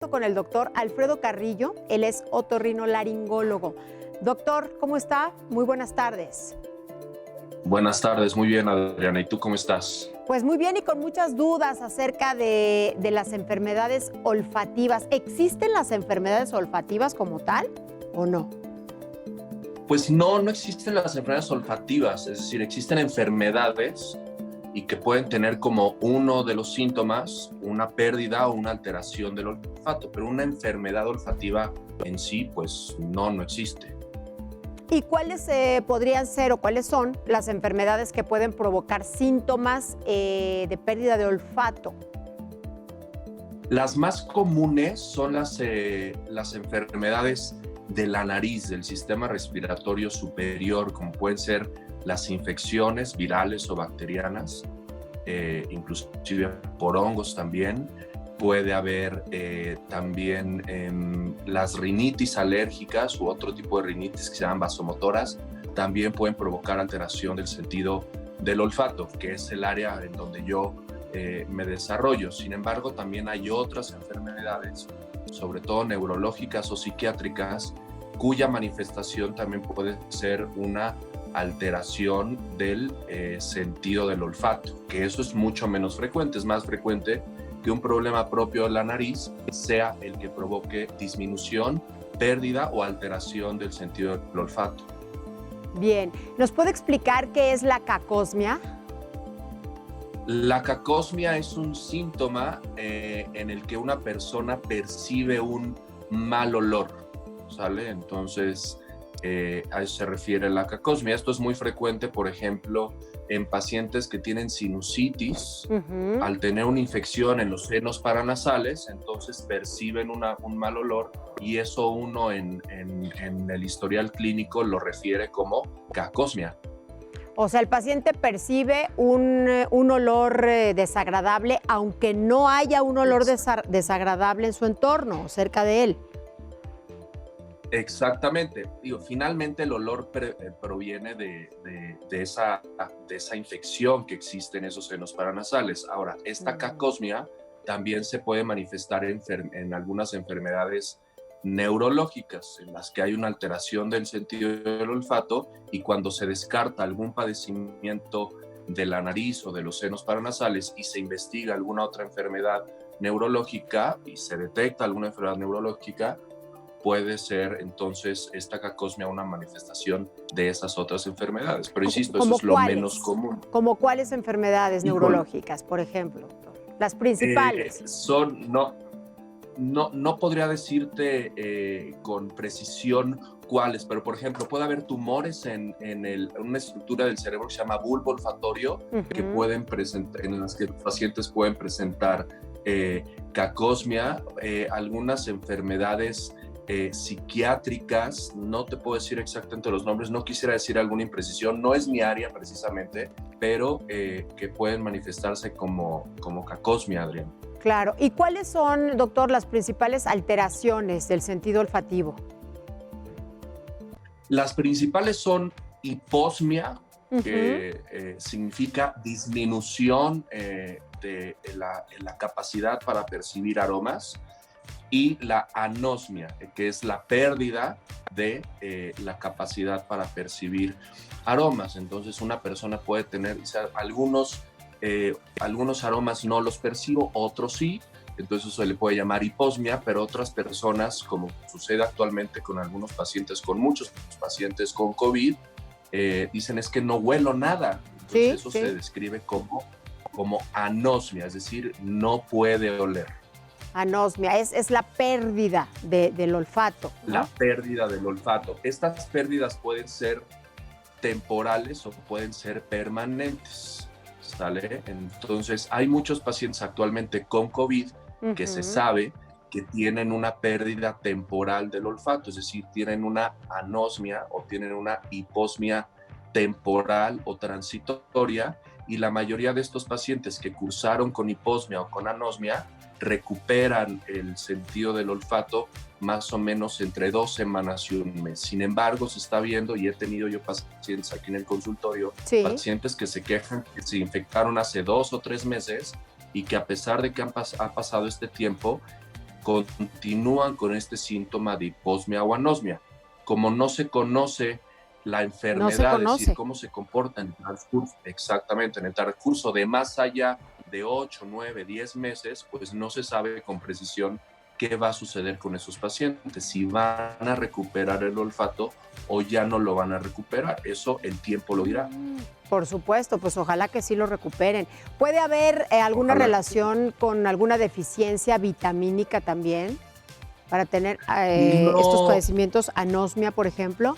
Con el doctor Alfredo Carrillo, él es otorrinolaringólogo. Doctor, ¿cómo está? Muy buenas tardes. Buenas tardes, muy bien, Adriana. ¿Y tú cómo estás? Pues muy bien y con muchas dudas acerca de las enfermedades olfativas. ¿Existen las enfermedades olfativas como tal o no? Pues no existen las enfermedades olfativas, es decir, existen enfermedades y que pueden tener como uno de los síntomas una pérdida o una alteración del olfato, pero una enfermedad olfativa en sí, pues no existe. ¿Y cuáles podrían ser o cuáles son las enfermedades que pueden provocar síntomas de pérdida de olfato? Las más comunes son las enfermedades de la nariz, del sistema respiratorio superior, como pueden ser las infecciones virales o bacterianas, inclusive por hongos también. Puede haber también las rinitis alérgicas u otro tipo de rinitis que se llaman vasomotoras. También pueden provocar alteración del sentido del olfato, que es el área en donde yo me desarrollo. Sin embargo, también hay otras enfermedades, sobre todo neurológicas o psiquiátricas, cuya manifestación también puede ser una alteración del sentido del olfato, que eso es mucho menos frecuente, es más frecuente que un problema propio de la nariz sea el que provoque disminución, pérdida o alteración del sentido del olfato. Bien, ¿nos puede explicar qué es la cacosmia? La cacosmia es un síntoma en el que una persona percibe un mal olor, ¿sale? Entonces, a eso se refiere la cacosmia. Esto es muy frecuente, por ejemplo, en pacientes que tienen sinusitis. Al tener una infección en los senos paranasales, entonces perciben un mal olor y eso uno en el historial clínico lo refiere como cacosmia. O sea, el paciente percibe un olor desagradable, aunque no haya un olor desagradable en su entorno, cerca de él. Exactamente. Finalmente el olor proviene de esa infección que existe en esos senos paranasales. Ahora, esta cacosmia también se puede manifestar en algunas enfermedades neurológicas, en las que hay una alteración del sentido del olfato y cuando se descarta algún padecimiento de la nariz o de los senos paranasales y se investiga alguna otra enfermedad neurológica y se detecta alguna enfermedad neurológica, puede ser entonces esta cacosmia una manifestación de esas otras enfermedades. Pero insisto, eso es lo menos común. ¿Como cuáles enfermedades neurológicas, por ejemplo? Las principales. No podría decirte con precisión cuáles, pero por ejemplo puede haber tumores en una estructura del cerebro que se llama bulbo olfatorio, que pueden presentar, en las que los pacientes pueden presentar cacosmia, algunas enfermedades psiquiátricas, no te puedo decir exactamente los nombres, no quisiera decir alguna imprecisión, no es mi área precisamente, pero que pueden manifestarse como cacosmia, Adrián. Claro. ¿Y cuáles son, doctor, las principales alteraciones del sentido olfativo? Las principales son hiposmia, que significa disminución de la capacidad para percibir aromas, y la anosmia, que es la pérdida de la capacidad para percibir aromas. Entonces una persona puede tener, o sea, algunos aromas no los percibo, otros sí, entonces eso se le puede llamar hiposmia, pero otras personas, como sucede actualmente con algunos pacientes, con muchos pacientes con COVID, dicen es que no huelo nada. Entonces eso se describe como anosmia, es decir, no puede oler. Anosmia, es la pérdida del olfato, ¿no? La pérdida del olfato. Estas pérdidas pueden ser temporales o pueden ser permanentes, ¿sale? Entonces, hay muchos pacientes actualmente con COVID que se sabe que tienen una pérdida temporal del olfato, es decir, tienen una anosmia o tienen una hiposmia temporal o transitoria, y la mayoría de estos pacientes que cursaron con hiposmia o con anosmia recuperan el sentido del olfato más o menos entre 2 semanas y un mes. Sin embargo, se está viendo, y he tenido yo pacientes aquí en el consultorio, pacientes que se quejan que se infectaron hace 2 o 3 meses y que a pesar de que ha pasado este tiempo, continúan con este síntoma de hiposmia o anosmia. Como no se conoce la enfermedad, es decir, cómo se comporta en el transcurso, exactamente, en el transcurso de más allá de 8, 9, 10 meses, pues no se sabe con precisión qué va a suceder con esos pacientes, si van a recuperar el olfato o ya no lo van a recuperar. Eso el tiempo lo dirá. Por supuesto, pues ojalá que sí lo recuperen. ¿Puede haber alguna relación con alguna deficiencia vitamínica también para tener estos padecimientos, anosmia, por ejemplo?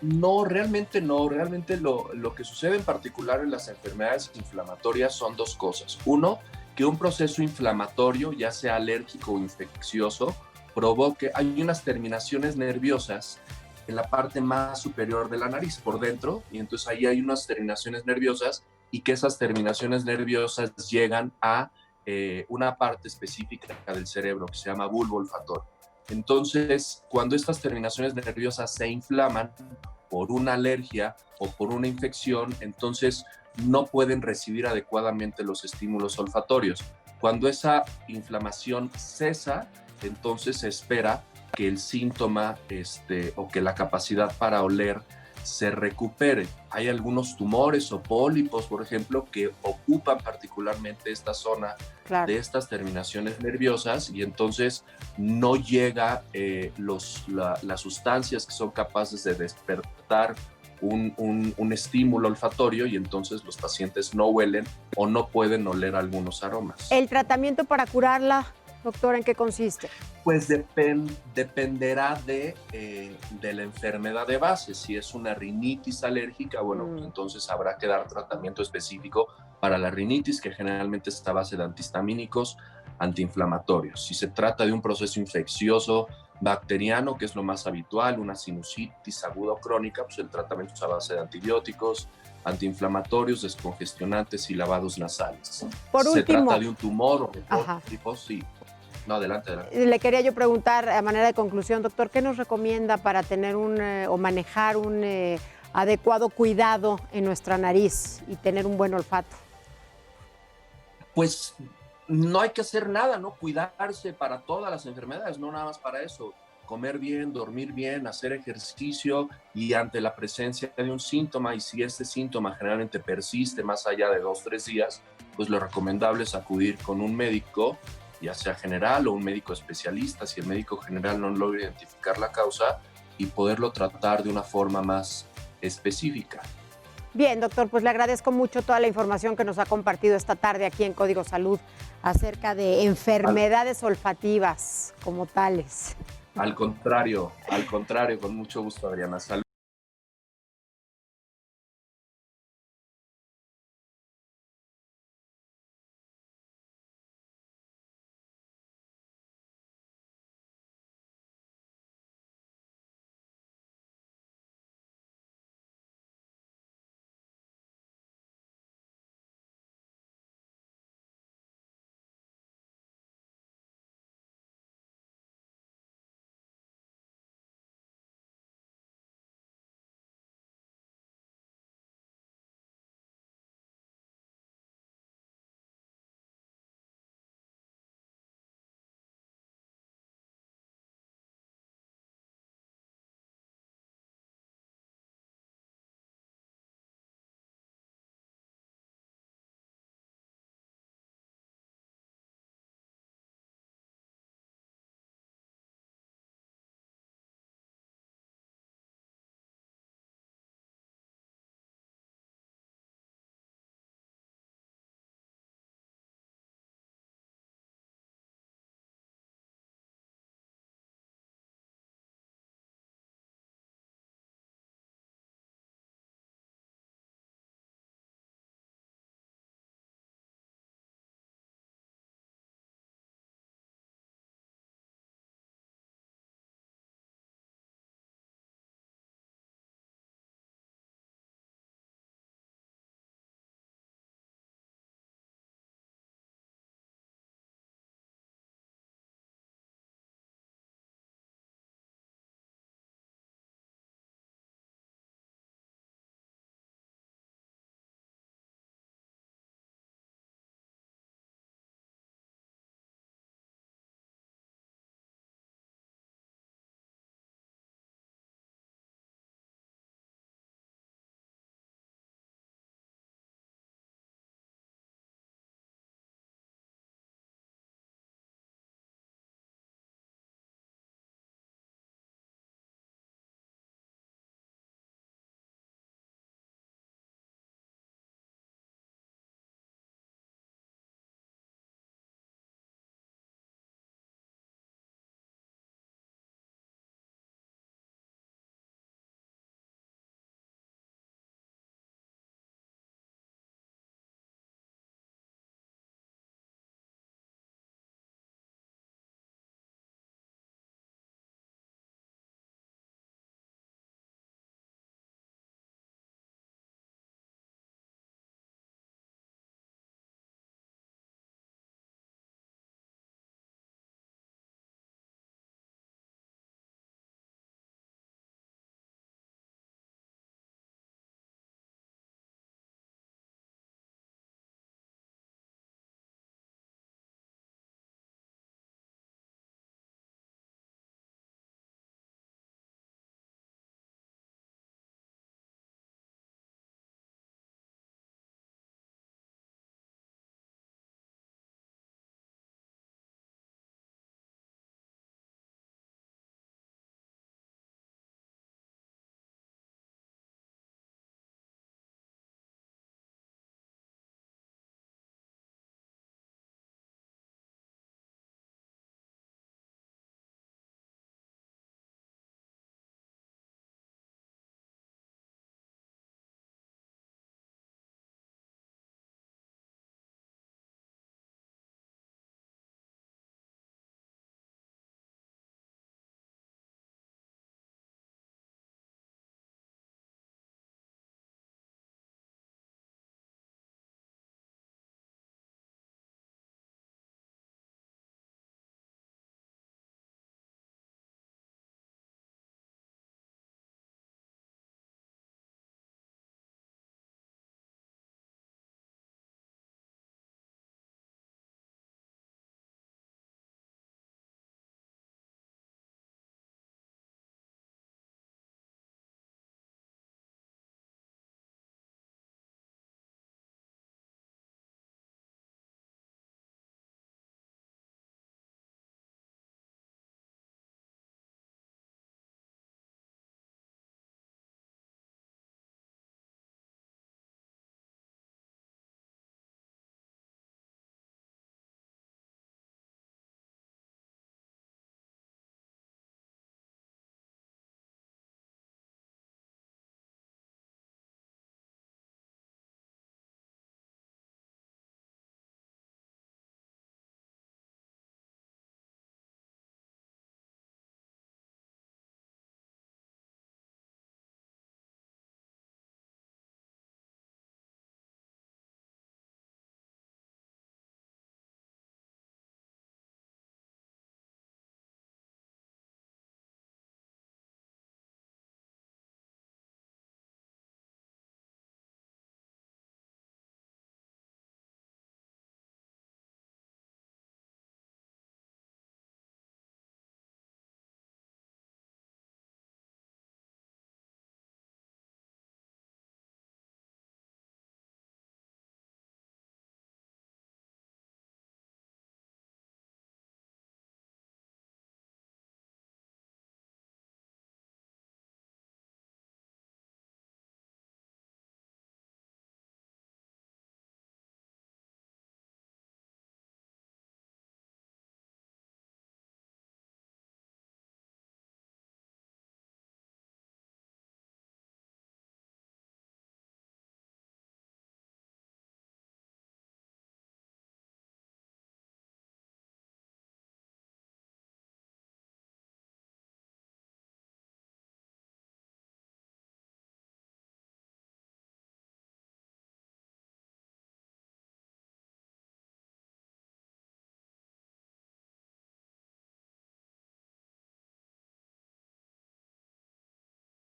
No, realmente no. Realmente lo que sucede en particular en las enfermedades inflamatorias son dos cosas. Uno, que un proceso inflamatorio, ya sea alérgico o infeccioso, provoque, hay unas terminaciones nerviosas en la parte más superior de la nariz, por dentro, y entonces ahí hay unas terminaciones nerviosas y que esas terminaciones nerviosas llegan a una parte específica del cerebro que se llama bulbo olfatorio. Entonces, cuando estas terminaciones nerviosas se inflaman por una alergia o por una infección, entonces no pueden recibir adecuadamente los estímulos olfatorios. Cuando esa inflamación cesa, entonces se espera que el síntoma o que la capacidad para oler se recupere. Hay algunos tumores o pólipos, por ejemplo, que ocupan particularmente esta zona de estas terminaciones nerviosas y entonces no llega las sustancias que son capaces de despertar un estímulo olfatorio y entonces los pacientes no huelen o no pueden oler algunos aromas. ¿El tratamiento para curarla, doctor, en qué consiste? Pues dependerá de la enfermedad de base. Si es una rinitis alérgica, bueno, pues entonces habrá que dar tratamiento específico para la rinitis, que generalmente está a base de antihistamínicos, antiinflamatorios. Si se trata de un proceso infeccioso bacteriano, que es lo más habitual, una sinusitis aguda o crónica, pues el tratamiento es a base de antibióticos, antiinflamatorios, descongestionantes y lavados nasales. Por último, se trata de un tumor o de pólipos, sí. No, adelante. Le quería yo preguntar, a manera de conclusión, doctor, ¿qué nos recomienda para tener o manejar un adecuado cuidado en nuestra nariz y tener un buen olfato? Pues no hay que hacer nada, ¿no? Cuidarse para todas las enfermedades, no nada más para eso. Comer bien, dormir bien, hacer ejercicio y ante la presencia de un síntoma, y si este síntoma generalmente persiste más allá de 2 o 3 días, pues lo recomendable es acudir con un médico, ya sea general o un médico especialista, si el médico general no logra identificar la causa, y poderlo tratar de una forma más específica. Bien, doctor, pues le agradezco mucho toda la información que nos ha compartido esta tarde aquí en Código Salud acerca de enfermedades olfativas como tales. Al contrario, con mucho gusto, Adriana. Salud.